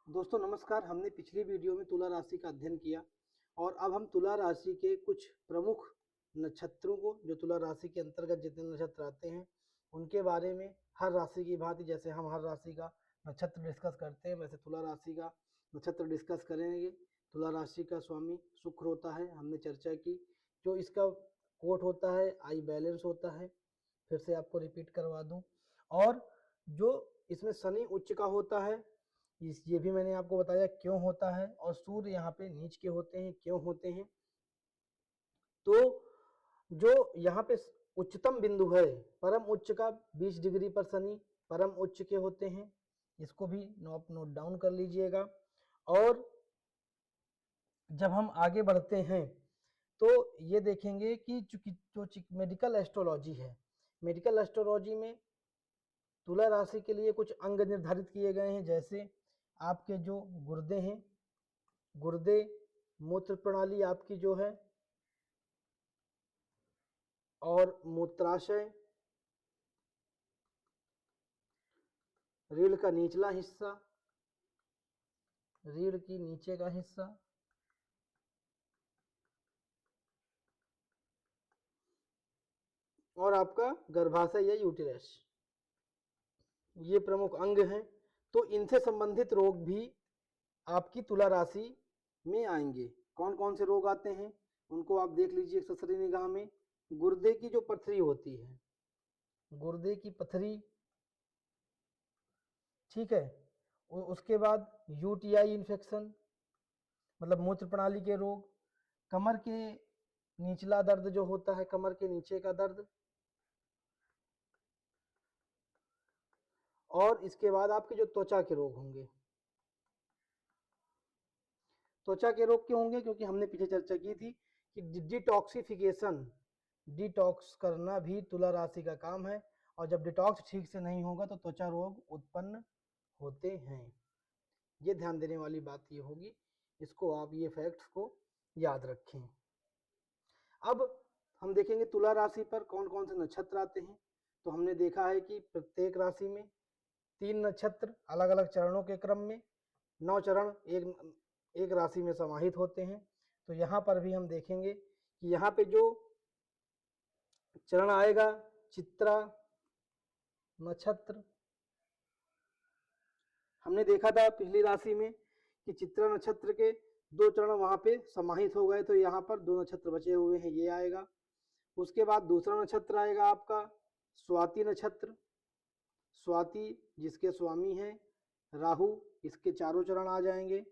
दोस्तों नमस्कार। हमने पिछली वीडियो में तुला राशि का अध्ययन किया और अब हम तुला राशि के कुछ प्रमुख नक्षत्रों को, जो तुला राशि के अंतर्गत जितने नक्षत्र आते हैं उनके बारे में हर राशि की भांति, जैसे हम हर राशि का नक्षत्र डिस्कस करते हैं वैसे तुला राशि का नक्षत्र डिस्कस करेंगे। तुला राशि का स्वामी शुक्र होता है, हमने चर्चा की। जो इसका कोट होता है आई बैलेंस होता है, फिर से आपको रिपीट करवा दूं। और जो इसमें शनि उच्च का होता है, ये भी मैंने आपको बताया क्यों होता है। और सूर्य यहाँ पे नीच के होते हैं, क्यों होते हैं। तो जो यहाँ पे उच्चतम बिंदु है, परम उच्च का 20 डिग्री पर शनि परम उच्च के होते हैं, इसको भी नोट डाउन कर लीजिएगा। और जब हम आगे बढ़ते हैं तो ये देखेंगे कि जो मेडिकल एस्ट्रोलॉजी है, मेडिकल एस्ट्रोलॉजी में तुला राशि के लिए कुछ अंग निर्धारित किए गए हैं, जैसे आपके जो गुर्दे हैं, गुर्दे, मूत्र प्रणाली आपकी जो है, और मूत्राशय, रीढ़ का निचला हिस्सा, रीढ़ की नीचे का हिस्सा, और आपका गर्भाशय या यूटेरस, ये प्रमुख अंग हैं। तो इनसे संबंधित रोग भी आपकी तुला राशि में आएंगे। कौन कौन से रोग आते हैं उनको आप देख लीजिए ससरी निगाह में। गुर्दे की जो पथरी होती है, गुर्दे की पथरी, ठीक है। उसके बाद यूटीआई इन्फेक्शन, मतलब मूत्र प्रणाली के रोग, कमर के निचला दर्द जो होता है, कमर के नीचे का दर्द, और इसके बाद आपके जो त्वचा के रोग होंगे। त्वचा के रोग क्यों होंगे? क्योंकि हमने पीछे चर्चा की थी कि डिटॉक्सिफिकेशन, डिटॉक्स करना भी तुला राशि का काम है, और जब डिटॉक्स ठीक से नहीं होगा तो त्वचा रोग उत्पन्न होते हैं। ये ध्यान देने वाली बात ये होगी, इसको आप ये फैक्ट्स को याद रखें। अब हम देखेंगे तुला राशि पर कौन कौन से नक्षत्र आते हैं। तो हमने देखा है कि प्रत्येक राशि में 3 नक्षत्र अलग अलग चरणों के क्रम में 9 चरण एक राशि में समाहित होते हैं। तो यहाँ पर भी हम देखेंगे कि यहाँ पे जो चरण आएगा, चित्रा नक्षत्र, हमने देखा था पिछली राशि में कि चित्रा नक्षत्र के 2 चरण वहां पे समाहित हो गए, तो यहाँ पर 2 नक्षत्र बचे हुए हैं, ये आएगा। उसके बाद दूसरा नक्षत्र आएगा आपका स्वाति नक्षत्र। स्वाति जिसके स्वामी हैं राहु, इसके चारों चरण आ जाएंगे।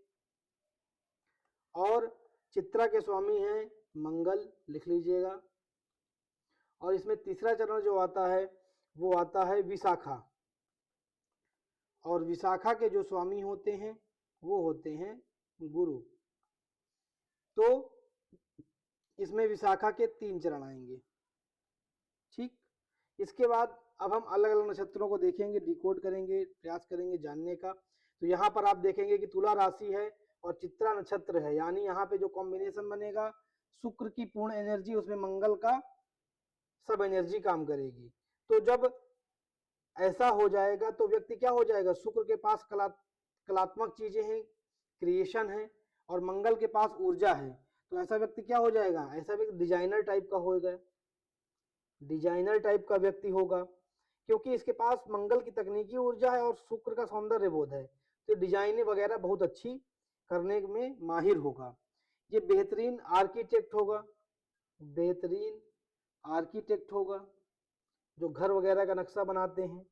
और चित्रा के स्वामी हैं मंगल, लिख लीजिएगा। और इसमें तीसरा चरण जो आता है वो आता है विशाखा, और विशाखा के जो स्वामी होते हैं वो होते हैं गुरु। तो इसमें विशाखा के 3 चरण आएंगे, ठीक। इसके बाद अब हम अलग अलग नक्षत्रों को देखेंगे, डिकोड करेंगे, प्रयास करेंगे जानने का। तो यहाँ पर आप देखेंगे कि तुला राशि है और चित्रा नक्षत्र है, यानी यहाँ पे जो कॉम्बिनेशन बनेगा, शुक्र की पूर्ण एनर्जी, उसमें मंगल का सब एनर्जी काम करेगी। तो जब ऐसा हो जाएगा तो व्यक्ति क्या हो जाएगा, शुक्र के पास कलात्मक चीजें हैं, क्रिएशन है, और मंगल के पास ऊर्जा है। तो ऐसा व्यक्ति क्या हो जाएगा, ऐसा व्यक्ति डिजाइनर टाइप का होगा, डिजाइनर टाइप का व्यक्ति होगा, क्योंकि इसके पास मंगल की तकनीकी ऊर्जा है और शुक्र का सौंदर्य बोध है। तो डिजाइनिंग वगैरह बहुत अच्छी करने में माहिर होगा। ये बेहतरीन आर्किटेक्ट होगा, बेहतरीन आर्किटेक्ट होगा, जो घर वगैरह का नक्शा बनाते हैं।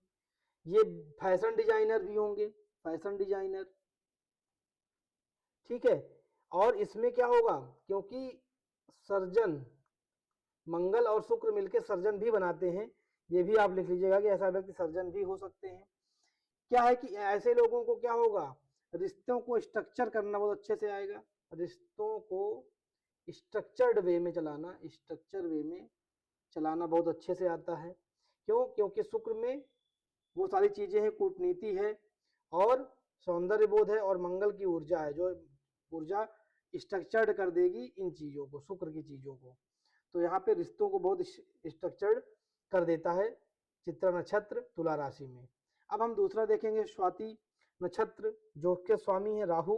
ये फैशन डिजाइनर भी होंगे, फैशन डिजाइनर, ठीक है। और इसमें क्या होगा, क्योंकि सर्जन, मंगल और शुक्र मिलकर सर्जन भी बनाते हैं, ये भी आप लिख लीजिएगा कि ऐसा व्यक्ति सर्जन भी हो सकते हैं। क्या है कि ऐसे लोगों को क्या होगा, रिश्तों को स्ट्रक्चर करना बहुत अच्छे से आएगा, रिश्तों को स्ट्रक्चर्ड वे में चलाना, स्ट्रक्चर वे में चलाना बहुत अच्छे से आता है। क्यों? क्योंकि शुक्र में वो सारी चीजें हैं, कूटनीति है और सौंदर्य बोध है, और मंगल की ऊर्जा है, जो ऊर्जा स्ट्रक्चर्ड कर देगी इन चीजों को, शुक्र की चीजों को। तो यहाँ पे रिश्तों को बहुत स्ट्रक्चर्ड कर देता है चित्रा नक्षत्र तुला राशि में। अब हम दूसरा देखेंगे स्वाति। नक्षत्र जो के स्वामी है राहु,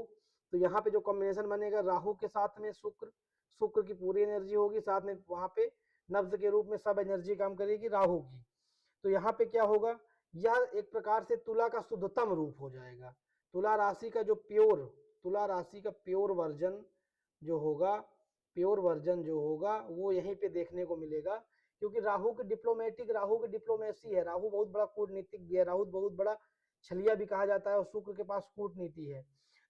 तो यहाँ पे जो कॉम्बिनेशन बनेगा राहु के साथ में शुक्र, शुक्र की पूरी एनर्जी होगी, साथ में वहां पे नब्ज के रूप में सब एनर्जी काम करेगी राहु की। तो यहाँ पे क्या होगा, यह एक प्रकार से तुला का शुद्धतम रूप हो जाएगा। तुला राशि का जो प्योर, तुला राशि का प्योर वर्जन जो होगा, प्योर वर्जन जो होगा वो यहीं पे देखने को मिलेगा, क्योंकि राहु की डिप्लोमेटिक, राहु की डिप्लोमेसी है, राहु बहुत बड़ा कूटनीतिज्ञ है, राहु बहुत बड़ा छलिया भी कहा जाता है, और शुक्र के पास कूटनीति है।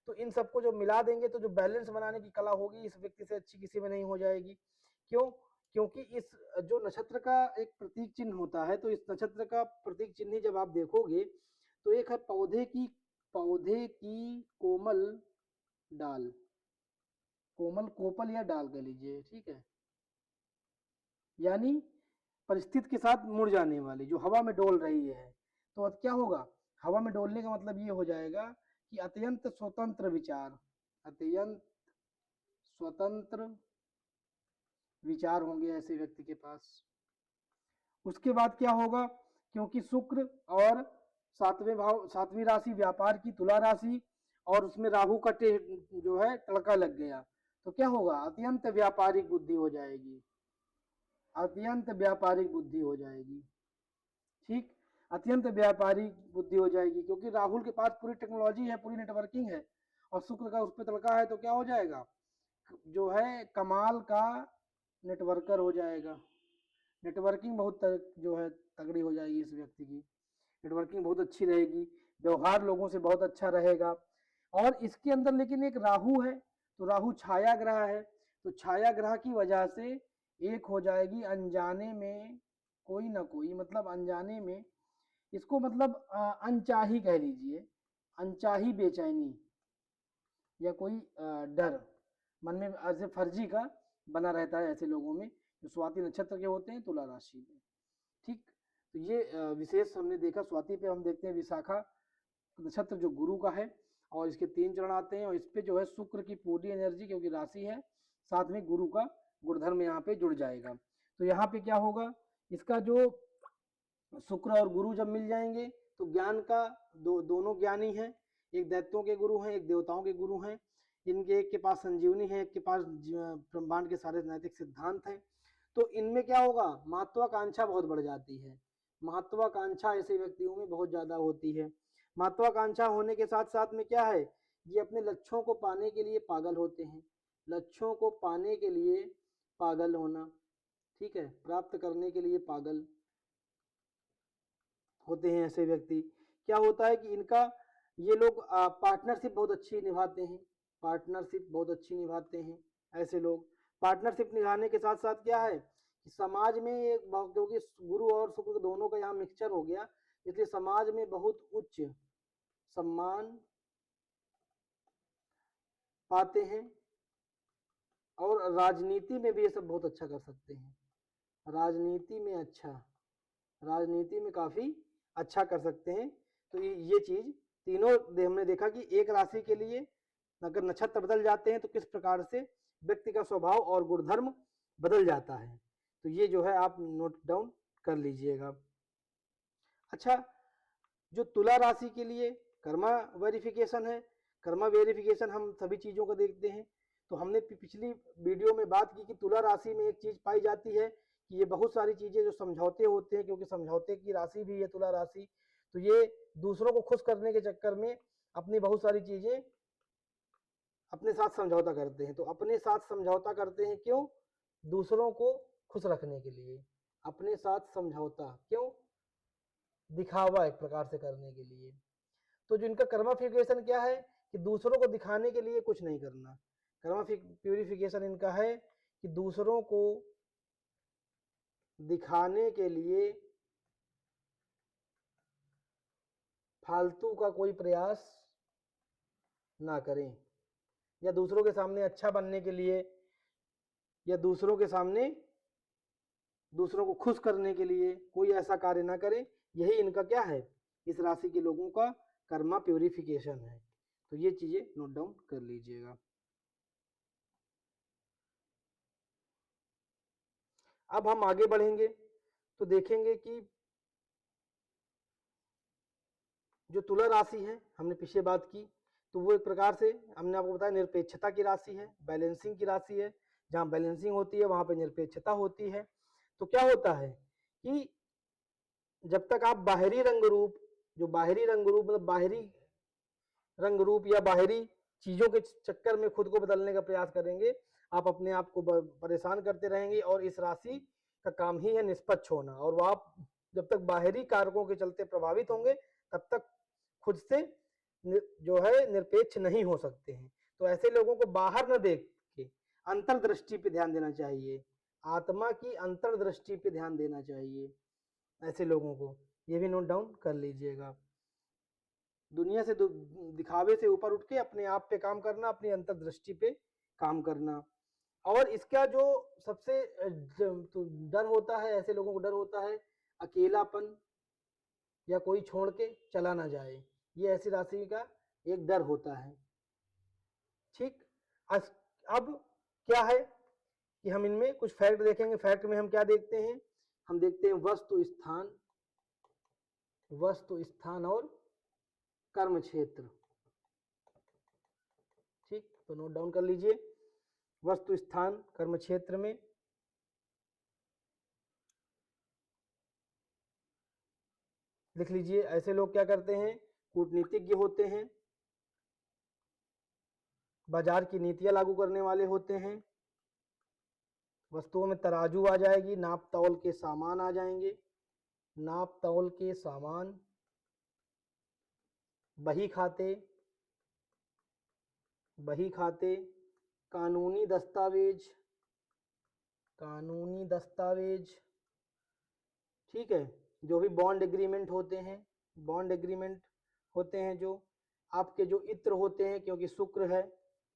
तो इन सबको जो मिला देंगे तो जो बैलेंस बनाने की कला होगी इस व्यक्ति से अच्छी किसी में नहीं हो जाएगी। क्यों? क्योंकि इस जो नक्षत्र का एक प्रतीक चिन्ह होता है, तो इस नक्षत्र का प्रतीक चिन्ह जब आप देखोगे तो एक है पौधे की कोमल डाल, कोमल कोपल या डाल कह लीजिए, ठीक है, यानी परिस्थिति के साथ मुड़ जाने वाली, जो हवा में डोल रही है। तो अब क्या होगा, हवा में डोलने का मतलब ये हो जाएगा कि अत्यंत स्वतंत्र विचार, अत्यंत स्वतंत्र विचार होंगे ऐसे व्यक्ति के पास। उसके बाद क्या होगा, क्योंकि शुक्र और सातवें भाव, सातवीं राशि व्यापार की तुला राशि, और उसमें राहु का जो है तड़का लग गया, तो क्या होगा, अत्यंत व्यापारिक बुद्धि हो जाएगी, अत्यंत व्यापारिक बुद्धि हो जाएगी, ठीक, अत्यंत व्यापारिक बुद्धि हो जाएगी, क्योंकि राहुल के पास पूरी टेक्नोलॉजी है, पूरी नेटवर्किंग है, और शुक्र का उस पर तड़का है, तो क्या हो जाएगा, जो है कमाल का नेटवर्कर हो जाएगा। नेटवर्किंग बहुत जो है तगड़ी हो जाएगी इस व्यक्ति की, नेटवर्किंग बहुत अच्छी रहेगी, व्यवहार लोगों से बहुत अच्छा रहेगा। और इसके अंदर लेकिन एक राहु है, तो राहु छाया ग्रह है, तो छाया ग्रह की वजह से एक हो जाएगी अनजाने में कोई ना कोई, मतलब अनजाने में, इसको मतलब अनचाही कह लीजिए, अनचाही बेचैनी या कोई डर मन में ऐसे फर्जी का बना रहता है ऐसे लोगों में जो स्वाति नक्षत्र के होते हैं तुला राशि में, ठीक। तो ये विशेष हमने देखा। स्वाति पे हम देखते हैं विशाखा नक्षत्र जो गुरु का है, और इसके 3 चरण आते हैं, और इस पे जो है शुक्र की पूरी एनर्जी, क्योंकि राशि है, साथ में गुरु का गुणधर्म यहाँ पे जुड़ जाएगा। तो यहाँ पे क्या होगा, इसका जो शुक्र और गुरु जब मिल जाएंगे तो ज्ञान का दोनों ज्ञानी हैं, एक दैत्यों के गुरु हैं, एक देवताओं के गुरु हैं, इनके एक के पास संजीवनी है, एक के पास ब्रह्मांड के सारे नैतिक सिद्धांत हैं। तो इनमें क्या होगा, महत्वाकांक्षा बहुत बढ़ जाती है, महत्वाकांक्षा ऐसे व्यक्तियों में बहुत ज्यादा होती है। महत्वाकांक्षा होने के साथ साथ में क्या है, ये अपने लक्ष्यों को पाने के लिए पागल होते हैं, लक्ष्यों को पाने के लिए पागल होना, ठीक है, प्राप्त करने के लिए पागल होते हैं ऐसे व्यक्ति। क्या होता है कि इनका, ये लोग पार्टनरशिप बहुत अच्छी निभाते हैं, पार्टनरशिप बहुत अच्छी निभाते हैं ऐसे लोग। पार्टनरशिप निभाने के साथ साथ क्या है कि समाज में एक, क्योंकि गुरु और शुक्र दोनों का यहाँ मिक्सचर हो गया, इसलिए समाज में बहुत उच्च सम्मान पाते हैं, और राजनीति में भी ये सब बहुत अच्छा कर सकते हैं, राजनीति में अच्छा, राजनीति में काफी अच्छा कर सकते हैं। तो ये चीज तीनों हमने देखा कि एक राशि के लिए अगर नक्षत्र बदल जाते हैं तो किस प्रकार से व्यक्ति का स्वभाव और गुणधर्म बदल जाता है। तो ये जो है आप नोट डाउन कर लीजिएगा। अच्छा, जो तुला राशि के लिए कर्मा वेरिफिकेशन है, कर्मा वेरिफिकेशन हम सभी चीजों को देखते हैं। तो हमने पिछली वीडियो में बात की कि तुला राशि में एक चीज पाई जाती है कि ये बहुत सारी चीजें जो समझौते होते हैं, क्योंकि समझौते की राशि भी है तुला राशि, तो ये दूसरों को खुश करने के चक्कर में अपनी बहुत सारी चीजें अपने साथ समझौता करते हैं। तो अपने साथ समझौता करते हैं क्यों, दूसरों को खुश रखने के लिए, अपने साथ समझौता क्यों, दिखावा एक प्रकार से करने के लिए। तो जो इनका कर्माफिकेशन क्या है कि दूसरों को दिखाने के लिए कुछ नहीं करना, कर्मा प्यूरिफिकेशन इनका है कि दूसरों को दिखाने के लिए फालतू का कोई प्रयास ना करें, या दूसरों के सामने अच्छा बनने के लिए, या दूसरों के सामने दूसरों को खुश करने के लिए कोई ऐसा कार्य ना करें। यही इनका क्या है, इस राशि के लोगों का कर्मा प्यूरिफिकेशन है। तो ये चीजें नोट डाउन कर लीजिएगा। अब हम आगे बढ़ेंगे तो देखेंगे कि जो तुला राशि है, हमने पीछे बात की, तो वो एक प्रकार से हमने आपको बताया निरपेक्षता की राशि है, बैलेंसिंग की राशि है। जहाँ बैलेंसिंग होती है वहां पे निरपेक्षता होती है। तो क्या होता है कि जब तक आप बाहरी रंग रूप, जो बाहरी रंग रूप मतलब बाहरी रंग रूप या बाहरी चीजों के चक्कर में खुद को बदलने का प्रयास करेंगे, आप अपने आप को परेशान करते रहेंगे। और इस राशि का काम ही है निष्पक्ष होना, और वो आप जब तक बाहरी कारकों के चलते प्रभावित होंगे तब तक खुद से जो है निरपेक्ष नहीं हो सकते हैं। तो ऐसे लोगों को बाहर न देख के अंतर्दृष्टि पे ध्यान देना चाहिए, आत्मा की अंतर्दृष्टि पे ध्यान देना चाहिए ऐसे लोगों को। ये भी नोट डाउन कर लीजिएगा। दुनिया से दिखावे से ऊपर उठ के अपने आप पे काम करना, अपनी अंतर्दृष्टि पे काम करना। और इसका जो सबसे डर होता है, ऐसे लोगों को डर होता है अकेलापन, या कोई छोड़ के चला ना जाए, ये ऐसी राशि का एक डर होता है। ठीक, अब क्या है कि हम इनमें कुछ फैक्ट देखेंगे। फैक्ट में हम क्या देखते हैं, हम देखते हैं वस्तु स्थान, वस्तु स्थान और कर्म क्षेत्र। ठीक, तो नोट डाउन कर लीजिए, वस्तु स्थान कर्म क्षेत्र में लिख लीजिए। ऐसे लोग क्या करते हैं, कूटनीतिज्ञ होते हैं, बाजार की नीतियां लागू करने वाले होते हैं, वस्तुओं में तराजू आ जाएगी, नाप तौल के सामान आ जाएंगे, नाप तौल के सामान, बही खाते, बही खाते, कानूनी दस्तावेज, कानूनी दस्तावेज, ठीक है, जो भी बॉन्ड एग्रीमेंट होते हैं, बॉन्ड एग्रीमेंट होते हैं, जो आपके जो इत्र होते हैं, क्योंकि शुक्र है,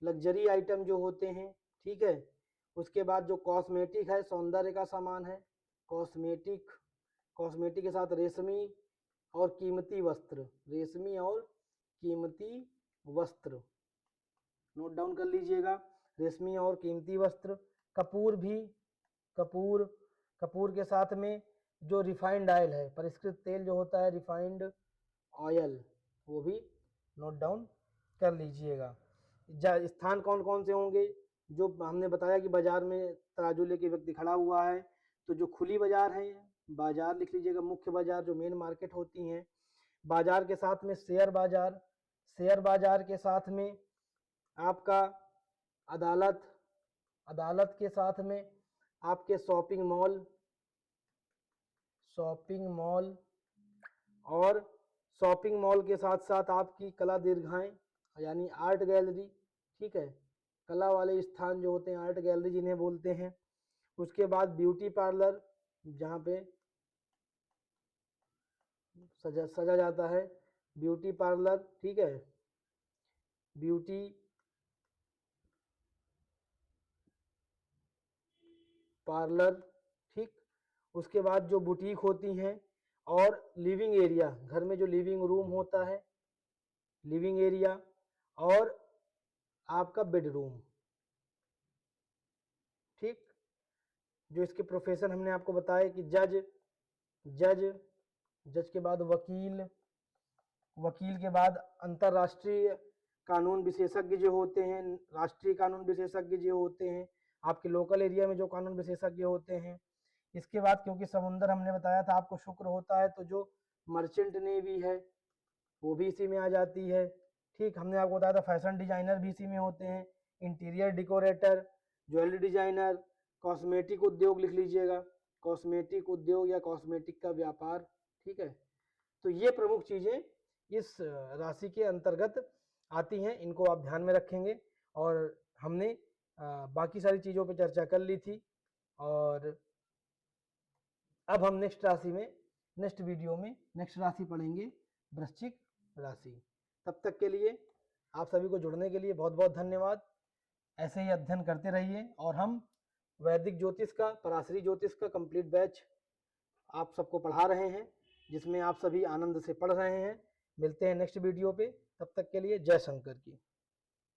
लग्जरी आइटम जो होते हैं, ठीक है। उसके बाद जो कॉस्मेटिक है, सौंदर्य का सामान है, कॉस्मेटिक, कॉस्मेटिक के साथ रेशमी और कीमती वस्त्र, रेशमी और कीमती वस्त्र, नोट डाउन कर लीजिएगा, रेशमी और कीमती वस्त्र। कपूर भी, कपूर, कपूर के साथ में जो रिफाइंड ऑयल है, परिष्कृत तेल जो होता है, रिफाइंड ऑयल, वो भी नोट डाउन कर लीजिएगा। स्थान कौन कौन से होंगे, जो हमने बताया कि बाजार में तराजू लेके व्यक्ति खड़ा हुआ है, तो जो खुली बाजार है, बाजार लिख लीजिएगा, मुख्य बाजार जो मेन मार्केट होती हैं, बाजार के साथ में शेयर बाजार, शेयर बाजार के साथ में आपका अदालत, अदालत के साथ में आपके शॉपिंग मॉल, शॉपिंग मॉल, और शॉपिंग मॉल के साथ साथ आपकी कला दीर्घाएं यानी आर्ट गैलरी, ठीक है, कला वाले स्थान जो होते हैं आर्ट गैलरी जिन्हें बोलते हैं। उसके बाद ब्यूटी पार्लर, जहाँ पे सजा जाता है, ब्यूटी पार्लर, ठीक है, ब्यूटी पार्लर, ठीक। उसके बाद जो बुटीक होती हैं, और लिविंग एरिया, घर में जो लिविंग रूम होता है, लिविंग एरिया, और आपका बेडरूम, ठीक। जो इसके प्रोफेशन हमने आपको बताया कि जज, जज, जज के बाद वकील, वकील के बाद अंतर्राष्ट्रीय कानून विशेषज्ञ जो होते हैं, राष्ट्रीय कानून विशेषज्ञ जो होते हैं, आपके लोकल एरिया में जो कानून विशेषज्ञ होते हैं। इसके बाद क्योंकि समुद्र हमने बताया था आपको शुक्र होता है, तो जो मर्चेंट नेवी है वो भी इसी में आ जाती है, ठीक। हमने आपको बताया था फैशन डिजाइनर भी इसी में होते हैं, interior decorator, jewellery designer, cosmetic उद्योग लिख लीजिएगा, कॉस्मेटिक उद्योग या कॉस्मेटिक का व्यापार, ठीक है। तो ये प्रमुख चीजें इस राशि के अंतर्गत आती हैं, इनको आप ध्यान में रखेंगे। और हमने बाकी सारी चीज़ों पे चर्चा कर ली थी, और अब हम नेक्स्ट राशि में, नेक्स्ट वीडियो में नेक्स्ट राशि पढ़ेंगे, वृश्चिक राशि। तब तक के लिए आप सभी को जुड़ने के लिए बहुत बहुत धन्यवाद। ऐसे ही अध्ययन करते रहिए, और हम वैदिक ज्योतिष का, पराशरी ज्योतिष का कंप्लीट बैच आप सबको पढ़ा रहे हैं, जिसमें आप सभी आनंद से पढ़ रहे हैं। मिलते हैं नेक्स्ट वीडियो पे, तब तक के लिए जय शंकर की।